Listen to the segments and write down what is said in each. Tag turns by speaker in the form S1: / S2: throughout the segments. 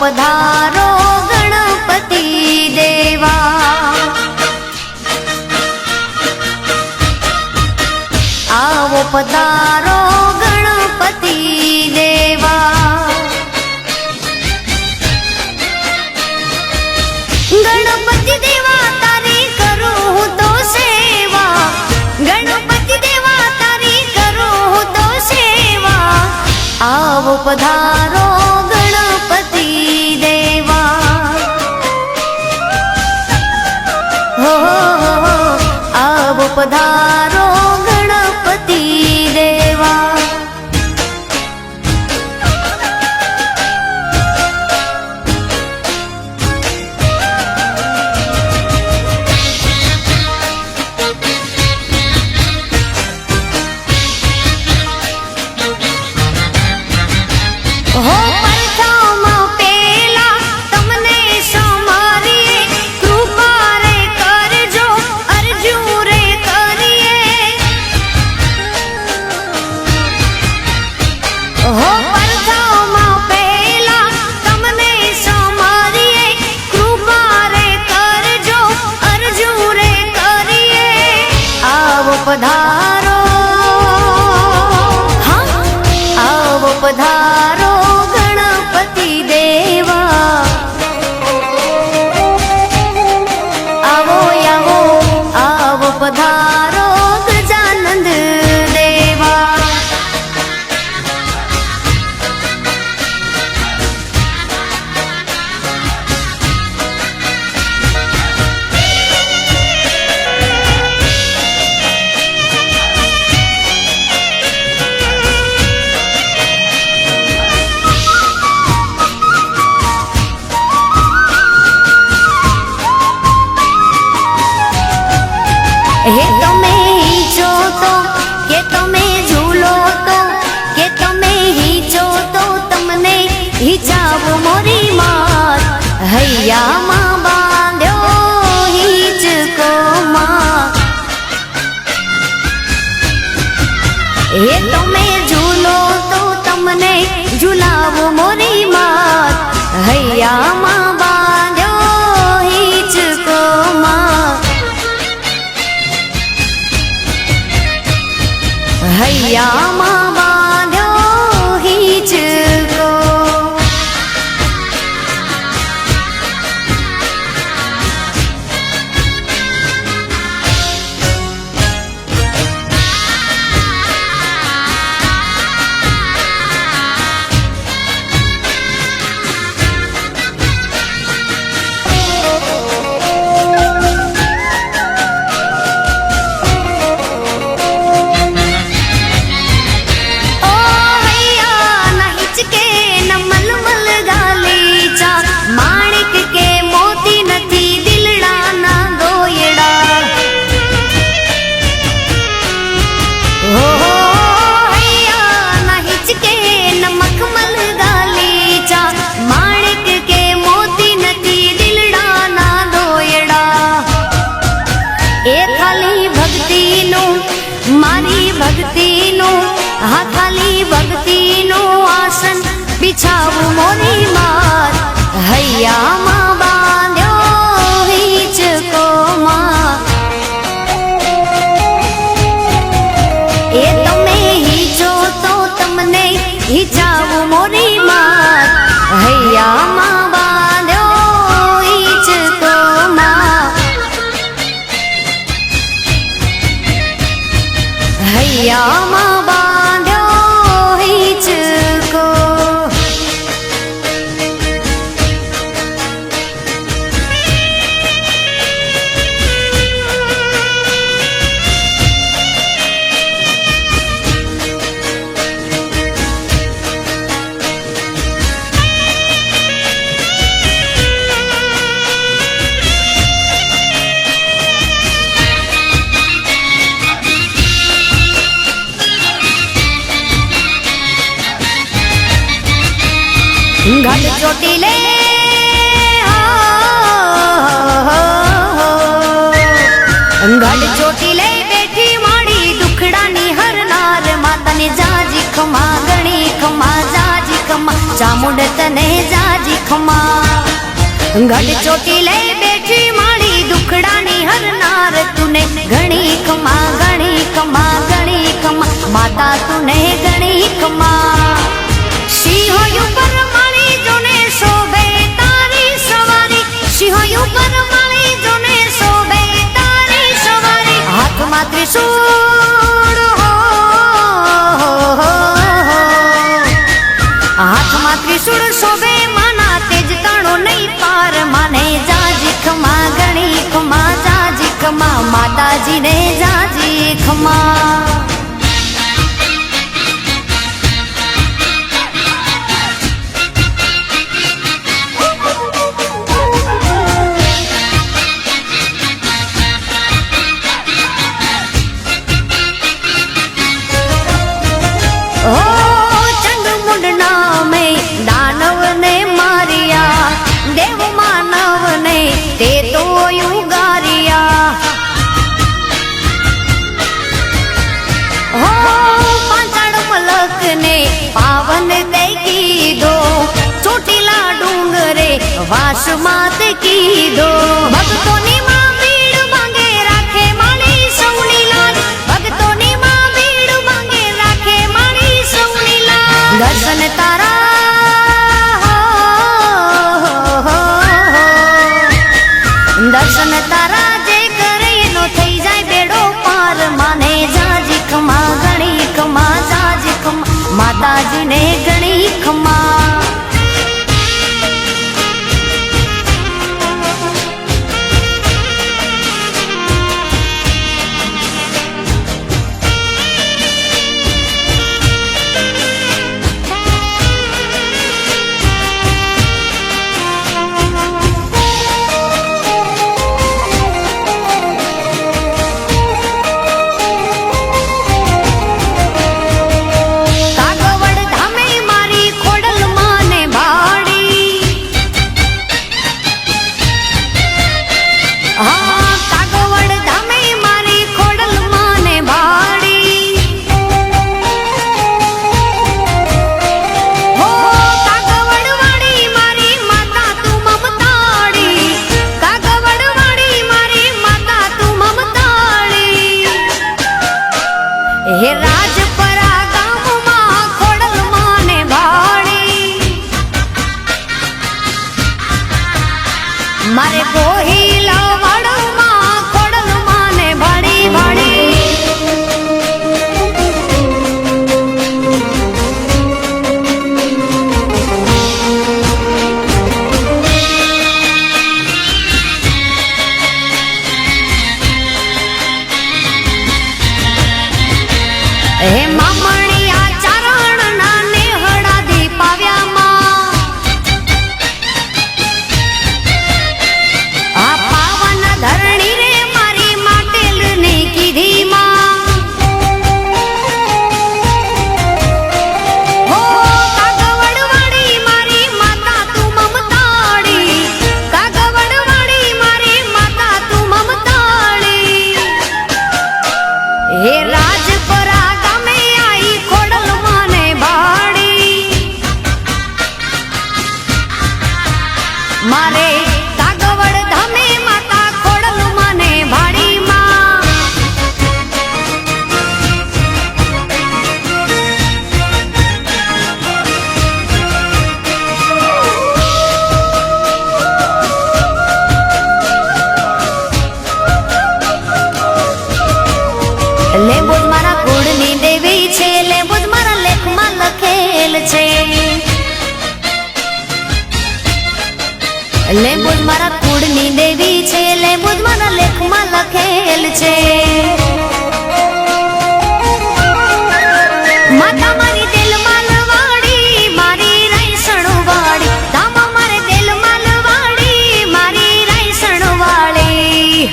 S1: पधारो गणपति देवा। आवो पधारो गणपति देवा। गणपति देवा तारी करूं तो सेवा, गणपति देवा तारी करूं तो सेवा। आवो पधारो गणपति देवा। हो आवो पधारो गणपति देवा। हो प्रथम पेला तमने समारिए, कृपा रे करजो अर्जू रे करिए। हो प्रथम पेला तमने समारिए, कृपा रे करजो अर्जू रे करिए। आवो पधारो, हाँ आवो पधारो गणपति देवा। आवो आवो आवो पधारो गजानंद देवा। हे તમે હીચો તો કે તમે ઝૂલો તો કે તમે હીચો તો તમને હિચાવ મોરી માત હૈયામાં બાંધ્યો હિચકો માં। હે તમે ઝૂલો તો તમને ઝુલાવ મોરી માત હૈયામાં બાંધ્યો હિચકો માં। હૈયામાં બાંધ્યો હિચકો। मारी भक्ति नो हा खाली भक्ति नो आसन बिछाव मोरी मात हૈયામાં બાંધ્યો હિચકો માં। એ તમે હિચો તો તમને હિચાવ મોરી માત હૈયામાં બાંધ્યો હિચકો માં। હૈયામાં બાંધ્યો હિચકો। घट चोटीले घट चोटीले बैठी माड़ी दुखड़ा नी हरनार माता ने जाजी खमा गणी खमा जाजी खमा ચામુંડ તને જાજી ખમા ગઢ ચોટી લઈ બેઠી માડી દુખડાની હરનાર તુને ઘણી ખમા ઘણી ખમા ઘણી ખમા માતા તુને ઘણી ખમા સિંહો ઉપર માળી જોને શોભે તારી સવારી સિંહો ઉપર માળી જોને શોભે તારી સવારી હાથમાં ત્રિશૂળ હાથમાં ત્રિશૂળ શોભે માના તેજ તાણો નહીં પાર માને જાજી ખમા ઘણી ખમા જાજી ખમા માતાજીને જાજી ખમા તે તો યુગારિયા હો પાંચાળ મલક ને પાવન દે કીધો ચોટીલા ડુંગરે વાસ માત કીધો ભક્તોની માં ભીડ માંગે રાખે માળી સૌની લાજ ભક્તોની માં ભીડ માંગે રાખે માળી સૌની લાજ દર્શન તારા દર્શન તારા જે કરે એનો થઈ જાય બેડો પાર માને જાજી ખમા ઘણી ખમા જાજી ખમા માતાજીને ઘણી ખમા હે રાજપરા ગામમાં ખોડલ માને ભાડી મારે ગોહિલા વાડમાં ખોડલ માને ભાડી ભાડી હે મામણિયા ચારણ ના નેહડા દીપાવ્યામાં આ પાવન ધરણી રે મારી માટેલ ની કીધી માં હો કાગવડ વાળી મારી માતા તું મમતાળી કાગવડ વાળી મારી માતા તું મમતાળી હે રાજપરા મારે કાગવડ ધામે માતા ખોડલ મને ભાડી માં લેબુજ મારા કુળની દેવી છે લેબુજ મારા લેખમાં લખેલ છે લેબુજ મારા કુળની દેવી છે લેબુજ મારા લેખમાં લખેલ છે માતા મારી દિલમાં લવાડી મારી રાયસણ વાળી ધામા મારે દિલમાં લવાડી મારી રાયસણ વાળી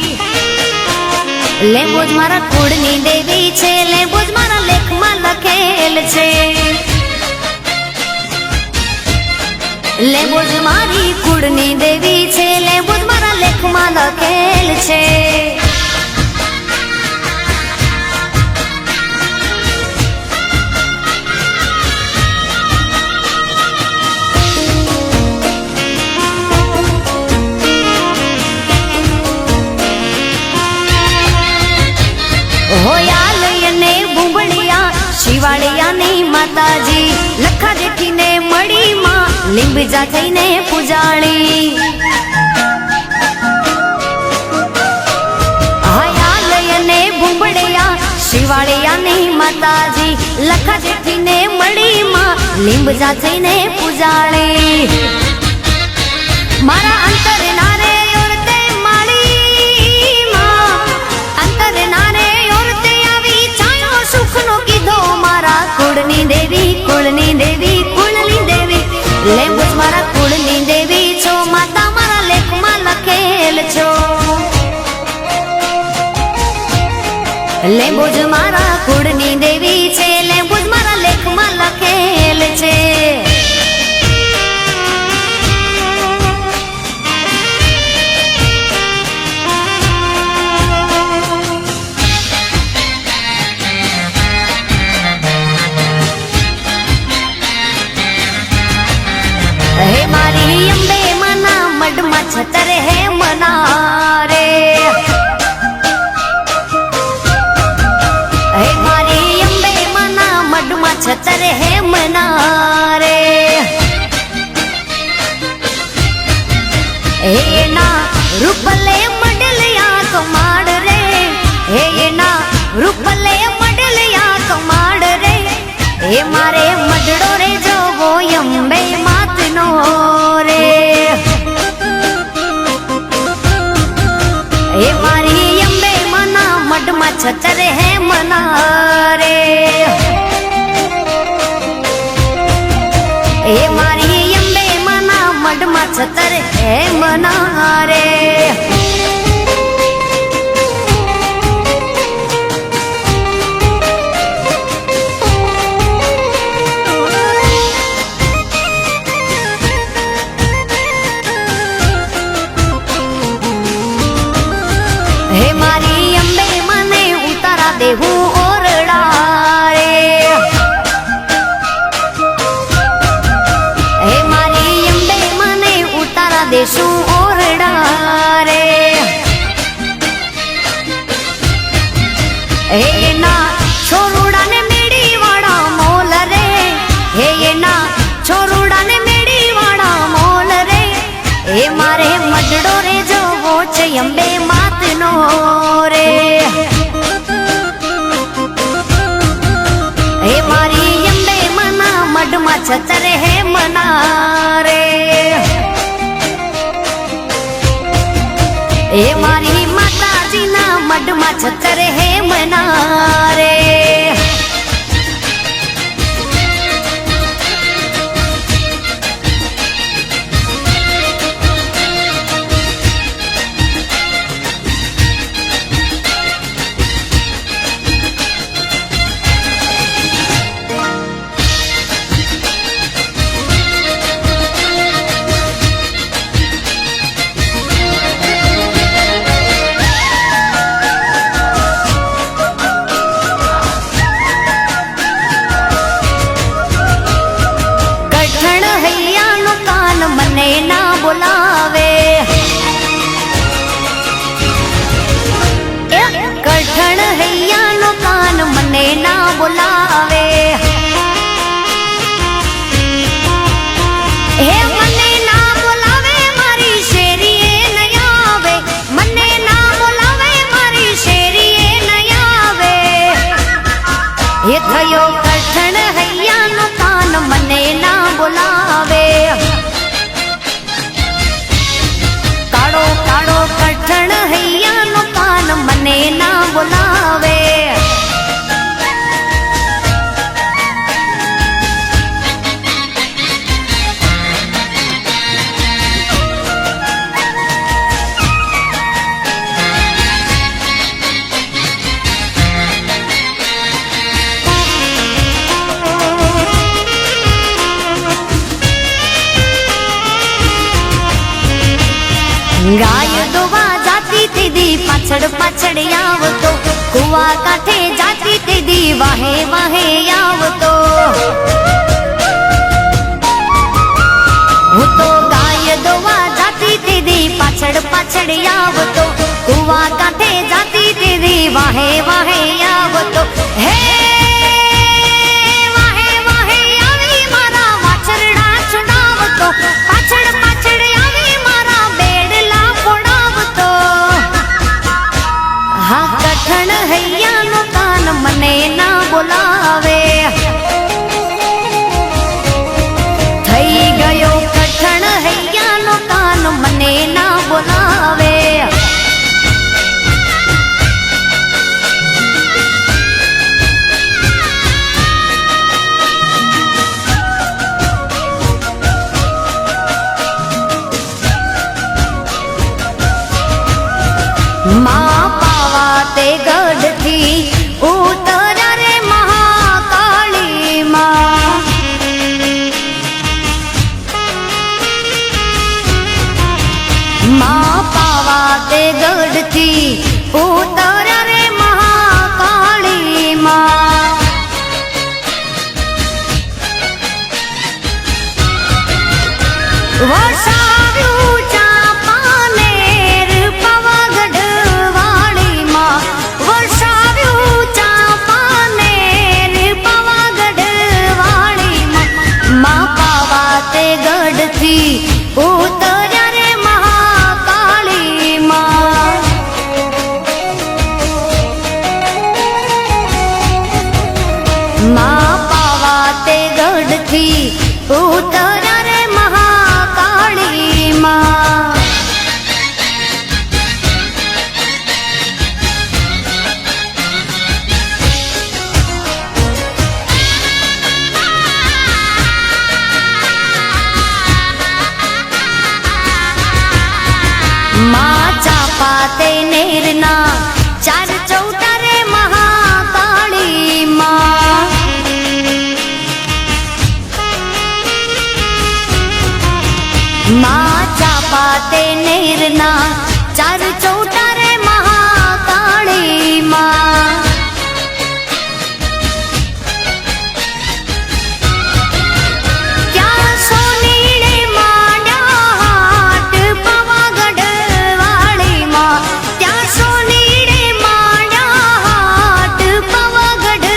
S1: લેબુજ મારા કુળની દેવી છે લેબુજ મારા લેખમાં લખેલ છે લેબુજ મારી કુળની દેવી છે લેબુજ મારા લેખમાં લખેલ છે હોયા લઈને બુંબળિયા શિવાળિયાની માતાજી લખા જેઠીને મળી માં લીંબજા થઈને પૂજાણી હાયા લઈને બુંબળિયા શિવાળિયાની માતાજી લખા જેઠીને મળી માં લીંબજા થઈને પૂજાણી મારા અંતર નારે ઓરતે માળી માં અંતર નારે ઓરતે આવી છાયો સુખનો કીધો મારા કુળની દેવી કુળની દેવી કુળની દેવી લેંબુજ મારા કુળની દેવી છો માતા મારા લેખમાં લખેલ છો લેંબુજ મારા કુળની દેવી છે લેંબુજ મારા લેખમાં લખેલ છે હે મારી અંબે મના મઢમાં છતર હે મના રે હે મારી અંબે મના મઢમાં છતર હે મના રે હે ના રૂપલે મડલિયા કમાડ રે હે ના રૂપલે મડલિયા કમાડ રે હે મારે મડડો રે જોવો અંબે માતનો રે હે મારી અંબે મના મઢમાં છતર હે મના રે હે મારી અંબે મના મઢમાં છતર હે મના રે હે મારી અંબે મને ઉતારા દેવું ઓરડા રે હે મારી અંબે મને ઉતારા દેશું ઓરડા રે હે ના છોરુડાને મેડી વાળા મોલ રે હે ના છોરુડાને મેડી વાળા મોલ રે હે મારે મડડો રે જોવો છે અંબે માતનો રે હે મારી અંબે મના મઢમાં છતર હે મના રે હે મારી માતાજીના મઢમાં છતર હે મના રે મને ના બોલાવે કઠણ હૈયાનો કાન મને ના બોલાવે હે મને ના બોલાવે મારી શેરીએ ન આવે મને ના બોલાવે મારી શેરીએ ન આવે એ થયો કઠણ હૈયાનો કાન મને ના બોલાવે કાળો કાળો કઠણ હૈયાનો કાન મને ના બોલાવે ગાય દોવા જાતી તેદી પાછળ પાછળ આવતો કુવા કાંઠે જાતી તેદી વાહે વાહે આવતો હું તો ગાય દોવા જાતી તેદી પાછળ પાછળ આવતો કુવા કાંઠે જાતી તેદી વાહે વાહે કઠણ હૈયાનો કાન મને ના બોલાવે થઈ ગયો કઠણ હૈયાનો કાન મને ના બોલાવે માં પાવા તે ગઢથી ઉતર્યા રે મહાકાળી માં માં પાવા તે ગઢથી ઉતર્યા રે મહાકાળી માં વસાવ્યું ચાંપાનેર પાવાગઢ વાળી માં વસાવ્યું ચાંપાનેર પાવાગઢ વાળી માં પાવા તે ગઢથી ઉતર્યા રે મહાકાળી માં માં પાવા તે ગઢથી ઉતર્યા રે મહાકાળી માં માં ચાપા તે નેરના ચાર ચૌટા રે મહાકાળી માં માં ચાપા તે નેરના ચાર ચૌટા રે મહાકાળી માં ત્યાં સોનીડે માંડ્યા હાટ પાવાગઢ વાળી માં ત્યાં સોનીડે માંડ્યા હાટ પાવાગઢ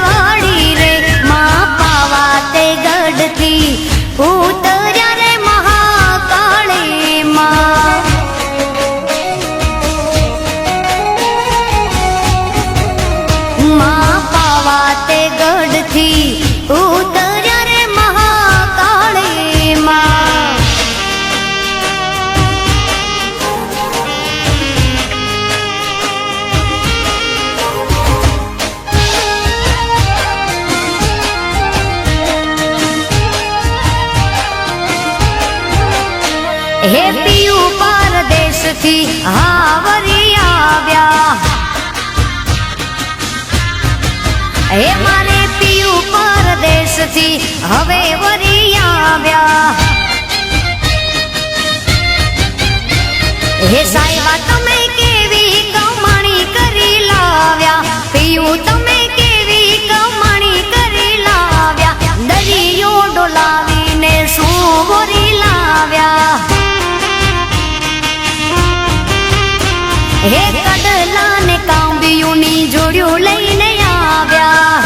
S1: વાળી રે માં પાવા તે ગઢથી ઉતર્યા રે મહાકાળી માં માં પાવા તે ગઢથી ઉતર્યા રે મહાકાળી માં હે પિયું પરદેશથી હાવરી આવ્યા હે મારે પિયું પરદેશથી હવે વરી આવ્યા હે સાહેબા તમે કેવી કમાણી કરી લાવ્યા પિયું તમે કેવી કમાણી કરી લાવ્યા દરિયો ડોલાવીને શું વરી લાવ્યા હે કડલા ને કાંબિયુંની જોડિયું લઈને આવ્યા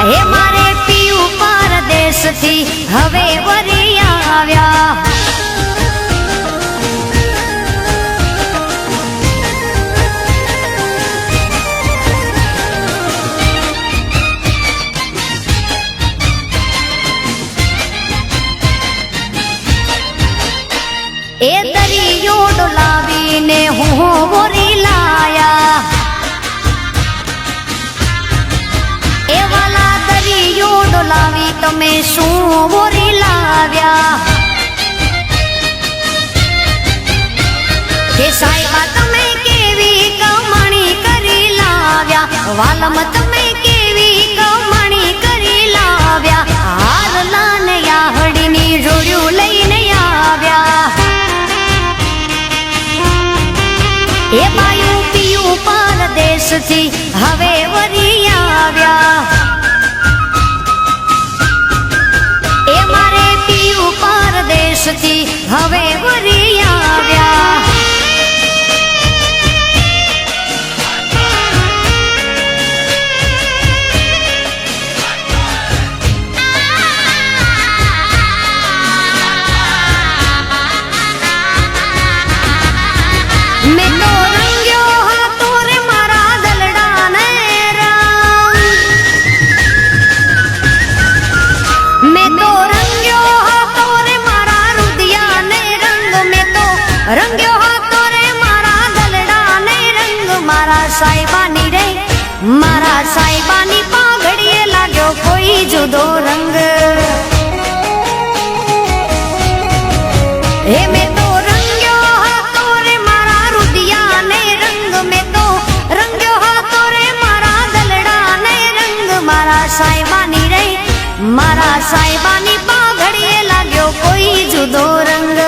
S1: હે મારે પિયું પરદેશથી હવે વરી આવ્યા એ દરિયો ડોલાવીને હું વરી લાયા એ વાલા દરિયો ડોલાવી તમે શું વરી લાવ્યા હે સાહેબા તમે કેવી કમાણી કરી લાવ્યા વાલમ તમે કેવી કમાણી કરી લાવ્યા હારલા ને યાહડીની જોડ્યું લઈને આવ્યા એ બાયું પિયું પરદેશથી હવે વરી આવ્યા એ મારે પિયું પરદેશથી હવે વરી આવ્યા મેં તો मारा साहिबानी रे मारा साहिबानी पाघड़िए लाग्यो कोई जुदो रंग हे मैं तो रंग्यो हाथो रे मारा रुदिया ने रंग में तो रंग्यो हाथो रे मारा गलड़ा ने रंग मारा साहिबानी रे मारा साहिबानी पाघड़िए लाग्यो कोई जुदो रंग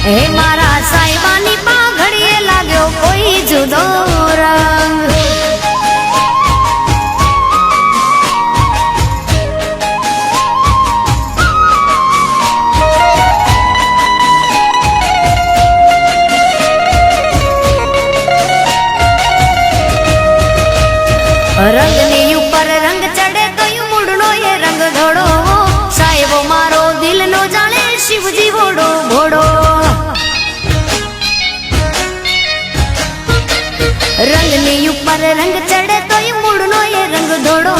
S1: हे मारा साहिबानी पाघड़िए लाग्यो कोई जुदो रंग रंग ने ऊपर रंग चढ़े तो यू मुड़नो ये रंग धोड़ो साहेबो मारो दिल नो जाने शिवजी भोड़ो भोड़ो रंग ने ऊपर रंग चढ़े तो यू मुड़नो ये रंग धोड़ो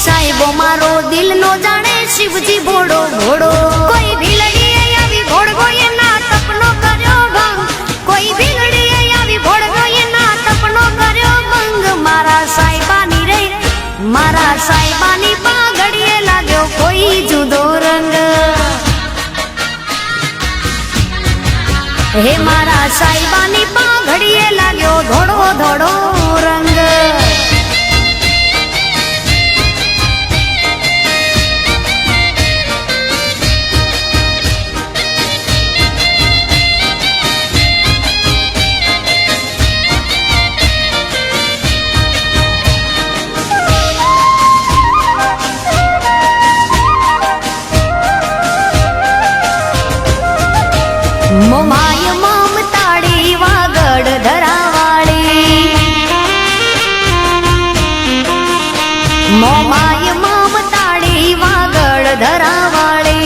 S1: साहेबो मारो दिल नो जाने शिवजी भोड़ो भोड़ो कोई भी लड़ी है या भी भोड़ गो ये ना तपनो करो भंग कोई भी लड़ी है या भी भोड़ गो ये ना तपनो करो भंग मारा साहिबानी रे मारा साहिबानी पाघड़िए लाग्यो कोई जुदो रंग हे मारा साहिबानी पाघड़िए लाग्यो धोड़ो धोड़ो रंग मोमाय ममताड़ी वागड़ धरावाड़ी मोमाय ममताड़ी वागड़ धरावाड़ी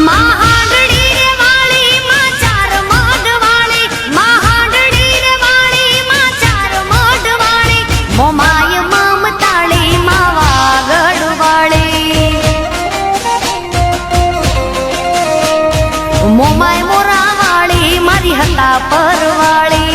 S1: महागड़ी रे वाली मां चार मोढ वाली महागड़ी रे वाली मां चार मोढ वाली मोमाय ममताड़ी मां वागड़ वाली मोमाय मोरा वाली मारी हल्ला पर वाली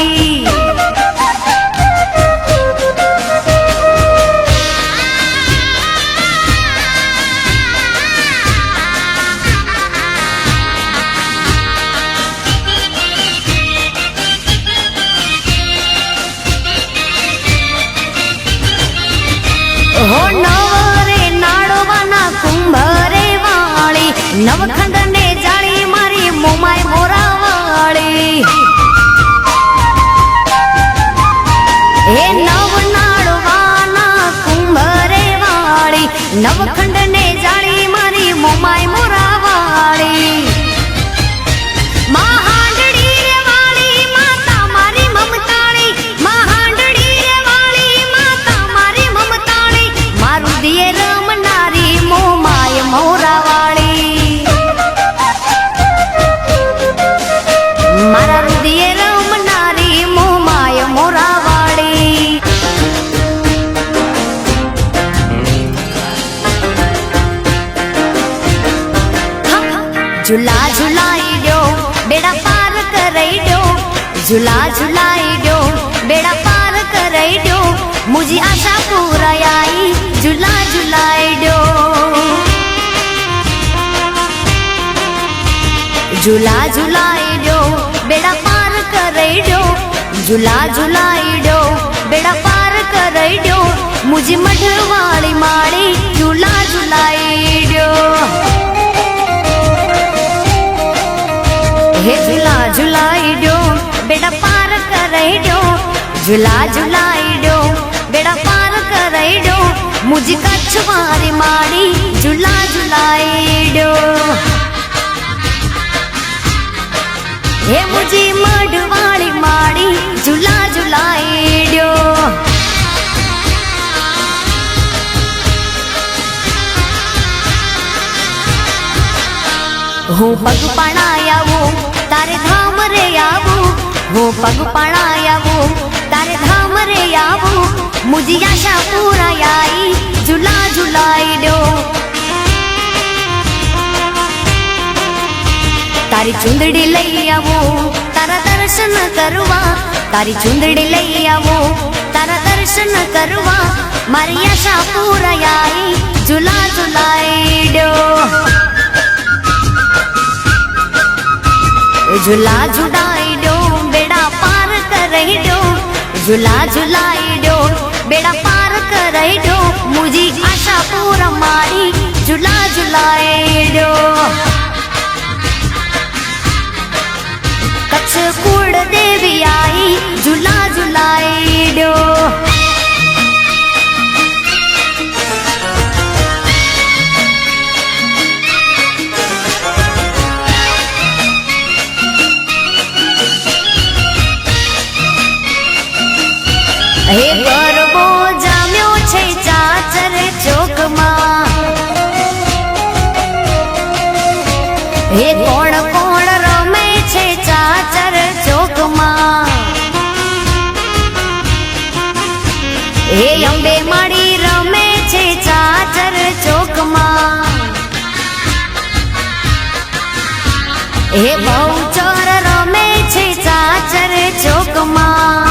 S1: हो नवरे नाड़वाना कुंभरे वाली नवखंड ने जाली मारी मोमाय मोरा वाली हे नव नाड़वाना कुंभरे वाली नवखंड ने जाली मारी मोमाय मोरा वाली महांडड़ी रे वाली माता मारी ममताड़ी महांडड़ी रे वाली माता मारी ममताड़ी मारू दिए राम नारी मोमाय मोरा वाली मारा दिए राम नारी मोमाय मोरा वाली झूला झूलाई दो बेड़ा पार करई दो झूला झूलाई दो बेड़ा पार करई दो मुझी आशा पूरा आई झूला झूलाई दो झूला झूलाई दो बेड़ा पार करई दो झूला झूलाई दो बेड़ा पार करई दो मुझी मढ़वाली माड़ी झूला झूलाई दो हे झूला झूलाई दो बेड़ा पार करई दो झूला झूलाई दो बेड़ा पार करई दो मुझी कछवारी माड़ी झूला झूलाई दो हे मुझी मढ़वाली माड़ी झूला झूलाई दो હું પગપાણા આવું તારે ધામ રે આવું હું પગપાણા આવું તારે ધામ રે આવું મુજી આશા પૂરાઈ ઝુલા ઝુલાઈ દો તારી ચુંદડી લઈ આવો તારા દર્શન કરવા, તારી ચુંદડી લઈ આવો તારા દર્શન કરવા, મારી આશા પૂરાઈ ઝુલા ઝુલાઈ ડો, ઝુલા ઝુલાઈ ડો બેડા પાર કરી ડો, ઝુલા ઝુલાઈ ડો બેડા પાર કરી ડો, મુજી આશા પૂરા મારી ઝુલા ઝુલાઈ ડો. કચ્છ કુળ દેવી આઈ ઝુલા ઝુલાઈ ડો. હે ગરબો જામ્યો છે ચાચર ચોકમાં, હે કોણ કોણ રમે છે ચાચર ચોકમાં, હે અંબે માળી રમે છે ચાચર ચોકમાં, હે બહુચર રમે છે ચાચર ચોકમાં,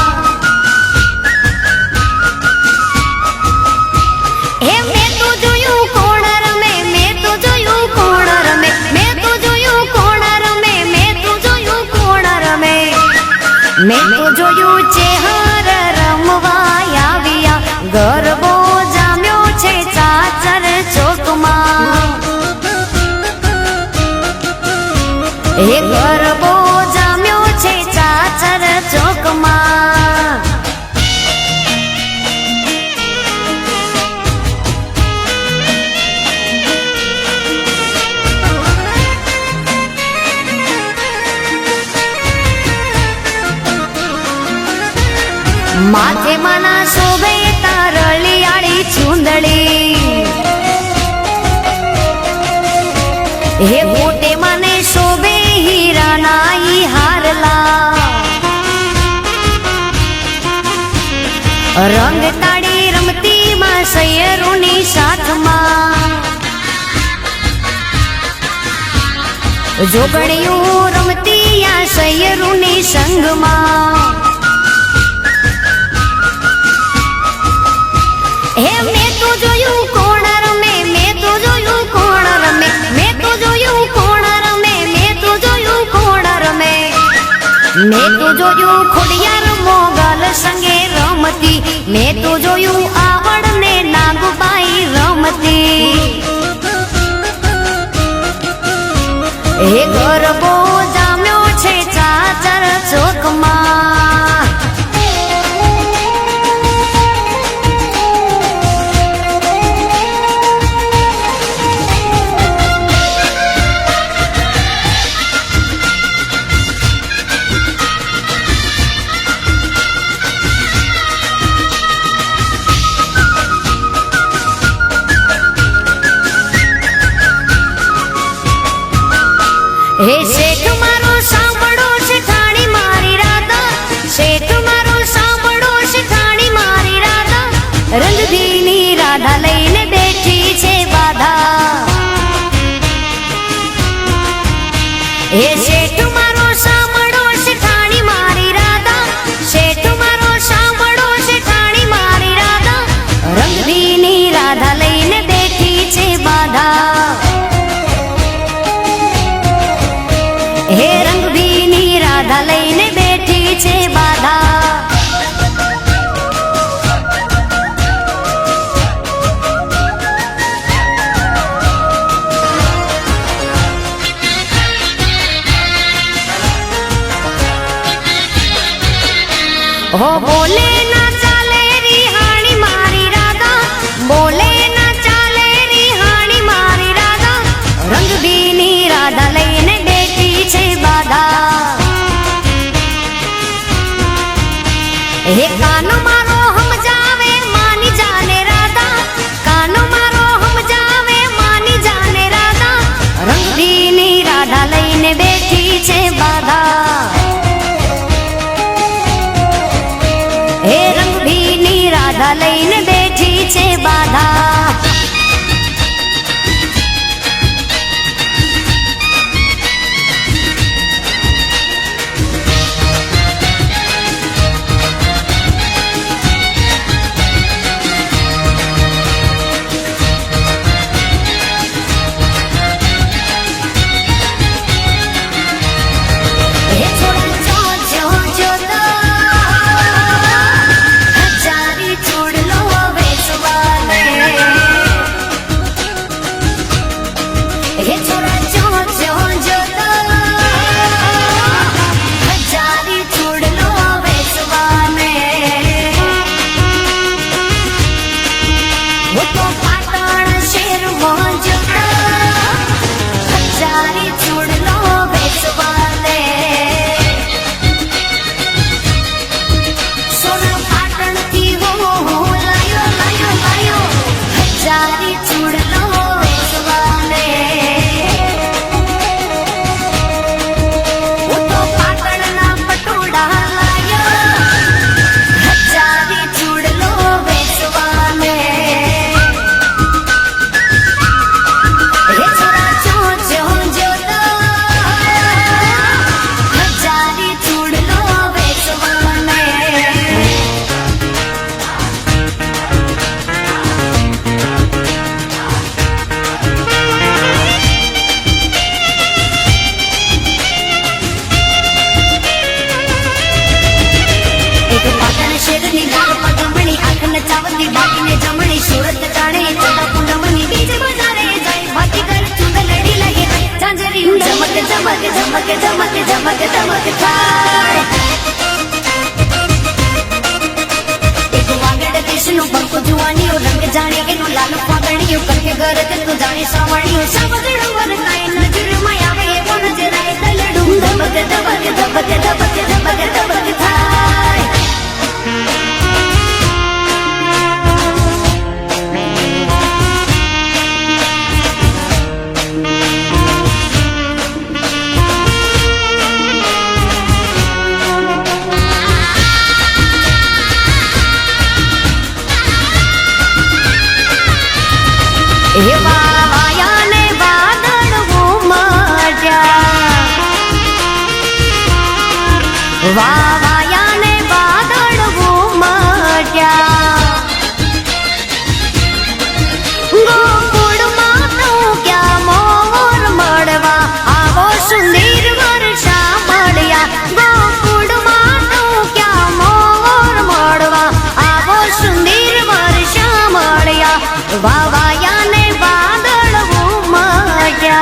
S1: મેં તો જોયું ચેહર રમવા આવ્યા, ગરબો જામ્યો છે ચાચર ચોકમાં, એ ગરબો જામ્યો છે ચાચર ચોકમાં. માથે માના શોભે તારળિયાળી ચુંદડી, હે મોટે મને શોભે હીરાના ઈ હારલા, રંગ તાળી રમતી માં સૈયરોની સાથમાં, જોગણીયું રમતી આ સૈયરોની સંગમાં, હે મેં તો જોયું કોણ રમે, મેં તો જોયું કોણ રમે, મેં તો જોયું કોણ રમે, મેં તો જોયું કોણ રમે, મેં તો જોયું ખોડિયાર મોગલ સંગે રમતી, મેં તો જોયું આવડ ને નાગબાઈ રમતી, હે ગરબો જામ્યો છે ચાચર ચોકમાં. હે શેઠ મારો સાંભળો શેઠાણી મારી રાધા, શેઠ મારો સાંભળો શેઠાણી મારી રાધા, રંગધીની રાધા લઈને બેઠી છે બાધા, હે શેઠ મારો સાંભળો શેઠાણી મારી રાધા, શેઠ મારો સાંભળો શેઠાણી મારી રાધા, રંગધીની રાધા લઈને બેઠી છે બાધા, હે રંગભીની રાધા લઈને બેઠી છે બાધા. હો બોલે ના ચાલે રિહાણી મારી રાધા, બોલે ના ચાલે રિહાણી મારી રાધા, રંગભીની રાધા લઈને બેઠી છે બાધા, હે કાનો મારો સમજાવે માની જાને રાધા, કાનો મારો સમજાવે માની જાને રાધા, રંગભીની રાધા લઈને બેઠી છે બાધા, હે રંગભીની રાધા લઈને બેઠી છે બાધા. हजारी चूड़लो बेचवाले सोना पाटण थी हो लायो लायो लायो हजारी चूड़लो बेचवाले वो तो पाटण ना पटोड़ा लायो हजारी चूड़लो बेचवाले हे छोरा जो जो जो तो हजारी चूड़लो बेचवाले एक पाटण शेरनी गाल पगमणी आंख नचावती बाकीने जमणी सूरत जाणे चंदा कुंडमनी बीजे बजारे जाए भाती कर चुंदलड़ी लगे झांझरी चमक चमक चमक चमक चमक चमक थाय एक वागड़ देशनु बंको जुवानियो रंग जाने एनु लाल फागणियो करके गरज तू जाने सावणियो सावगड़ो वरनाय नजर में आवे वो नजराए दलडू धमक धमक धमक धमक धमक धमक थाय हे वायाने वादळ उमट्या वायाने वादळ उमट्या गोकुळમાં તો ક્યાં મોર મળવા આવો સુંદર વર્ષા મળ્યા ગોકુળમાં તો ક્યાં મોર મળવા આવો સુંદર વર્ષા મળ્યા વાવાયાને વાદળ ઉમટ્યા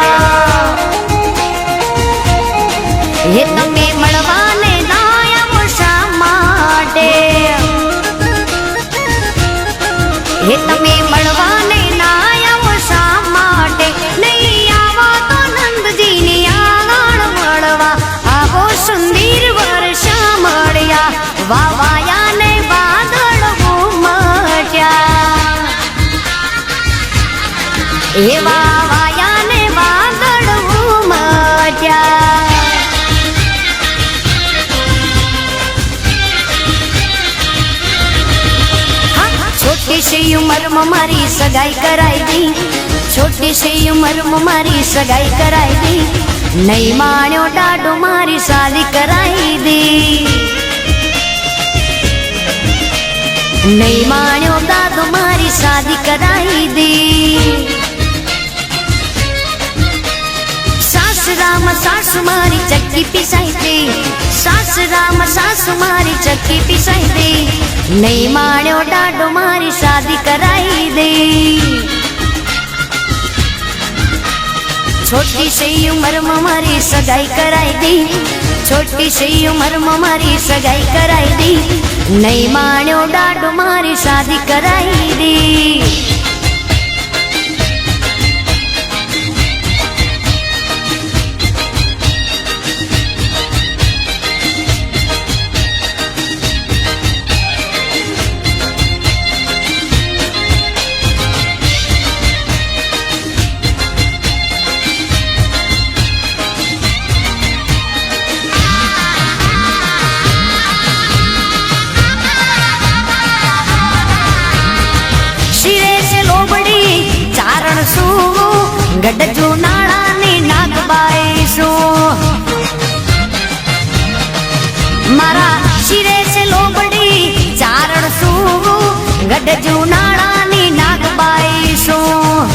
S1: હે તમે મળવાને ના આવો શા માટે હે તમે મળવાને ના આવો શા માટે નહીં આવો તો નંદજીની આંગણ મળવા આવો સુંદર વર્ષા મળ્યા વાવાયાને વાદળ ઉમટ્યા हे वायाने वादळ उमट्या छोटी सी उम्र में मारी सगाई कराई दी छोटी सी उम्र में मारी सगाई कराई दी नहीं माण्यो डाडो मारी शादी कराई दी नहीं माण्यो दादो मारी शादी कराई दी सासराम सासु मारी चक्की पिसाई दी सासराम सासु मारी चक्की पिसाई दी नहीं माण्यो डाडो मारी शादी कराई दी छोटी सी उम्र में मारी सगाई कराई दी छोटी सी उम्र में मारी सगाई कराई दी नहीं माण्यो डाडो मारी शादी कराई दी ગઢ જુનાળાની નાગબાઈ શું મારા શિરે છે લોબડી ચારણ શું ગઢ જુનાળાની નાગબાઈ શું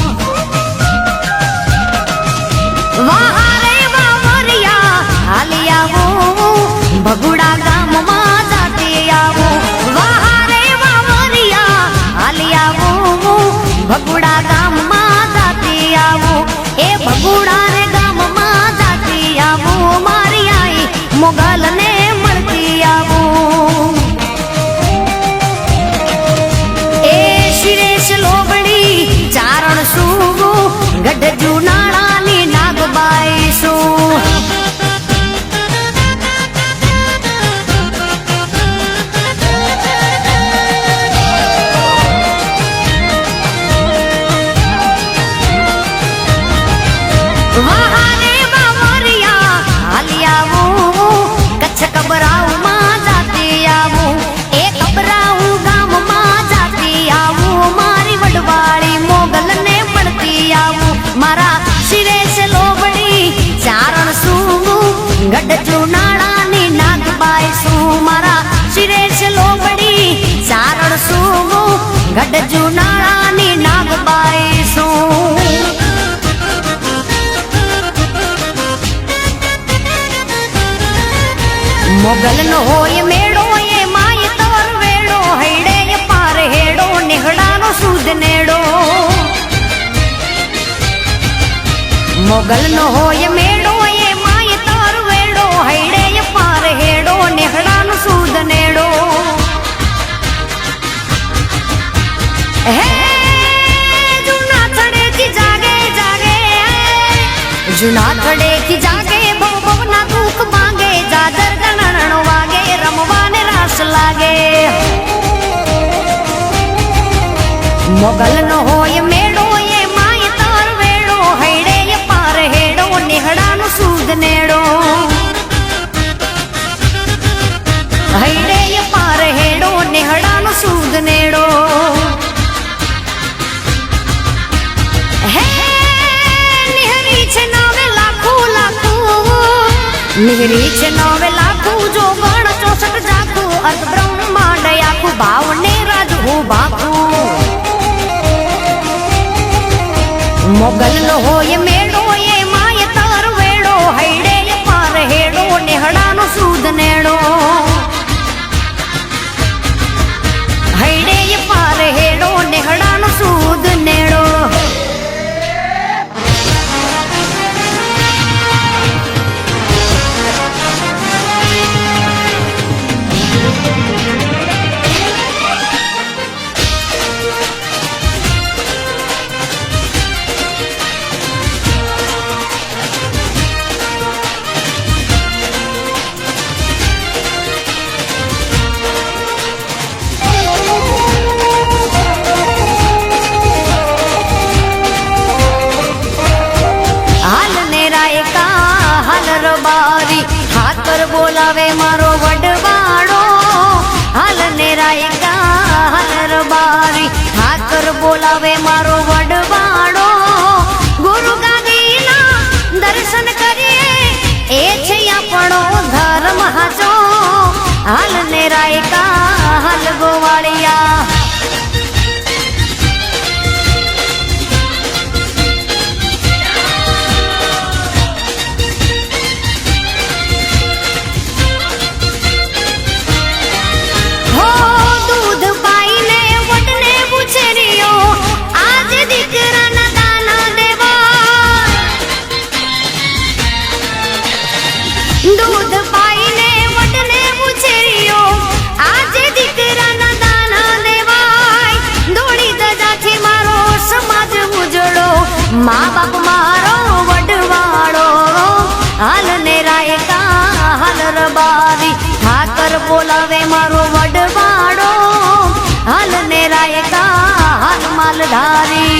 S1: વહારે વાવરિયા હાલી આવો ભગુડા ગામમાં જાતે આવો વહારે વાવરિયા હાલી આવો ભગુડા ગામમાં જાતે આવો ગઢ જુનાળાની નાગબાઈ શું મોગલ નો હોય મેળો એ માય તવર વેડો હૈડે પાર હેડો નેહડાનો સુદ નેડો મોગલ નો હોય મેળો એ માય તવર વેડો હૈડે પાર હેડો નેહડાનો સુદ નેડો હે જૂના થડે કી જાગે જાગે જૂના થડે કી જાગે ભવ ભવના દુઃખ માંગે જાદર ગણણ વાગે રમવાને રાસ લાગે મોગલ નો હોય મેળો એ માય તાર વેડો હૈડે પાર હેડો નેહડાનો સૂદ નેડો હૈડે પાર હેડો નેહડાનો સૂદ નેડો હે નિહરી છે નવે લાખું લાખું નિહરી છે નવે લાખું જો ગણ 64 જાખું અર્થ બ્રહ્માંડ આખું ભાવ ને રાજવું બાખું મોગલ નો હોય મેળો એ માય તાર વેડો હૈડે પાર હેડો નેહડાનો સૂદ નેડો હૈડે પાર હેડો નેહડાનો સૂદ નેડો બારી હાકર બોલાવે મારો વડવાડો હાલ ને રાયકા હાલર બારી હાકર બોલાવે મારો વડવાડો ગુરુ ગાદીના દર્શન કરીએ એ છે આપણો ધર્મ હાચો હાલ ને રાયકા હાલ ગોવાળિયા દૂધ પાઈને વડને ઉછેર્યો આજે દીકરાના દાના દેવાય દોડી દજાથી મારો સમાજ ઉજળો મા બાપ મારો વડવાળો હાલ ને રાયકા હાલ રબારી ઠાકર બોલાવે મારો વડવાળો હાલ ને રાયકા હાલ માલધારી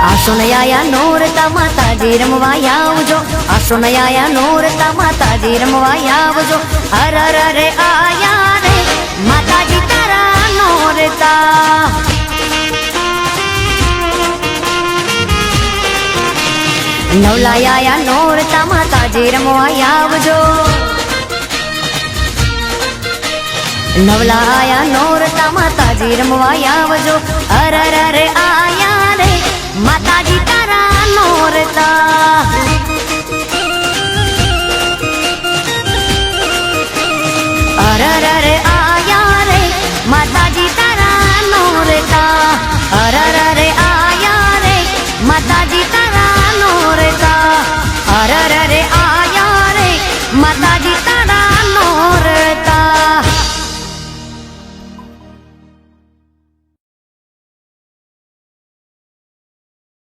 S1: આસોનયાયા નોરતા માતાજી રમવા આવજો આસોનયાયા નોરતા માતાજી રમવા આવજો હર હર રે આયા રે માતાજી તારા નોરતા નવલાયા નોરતા માતાજી રમવા આવજો નવલાયા નોરતા માતાજી રમવા આવજો હર હર રે આયા રે માતાજી તારા નોરતા અરર રે આયા રે માતાજી તારા નોરતા અરર રે આયા રે માતાજી તારા નોરતા અરર રે આયા રે માતા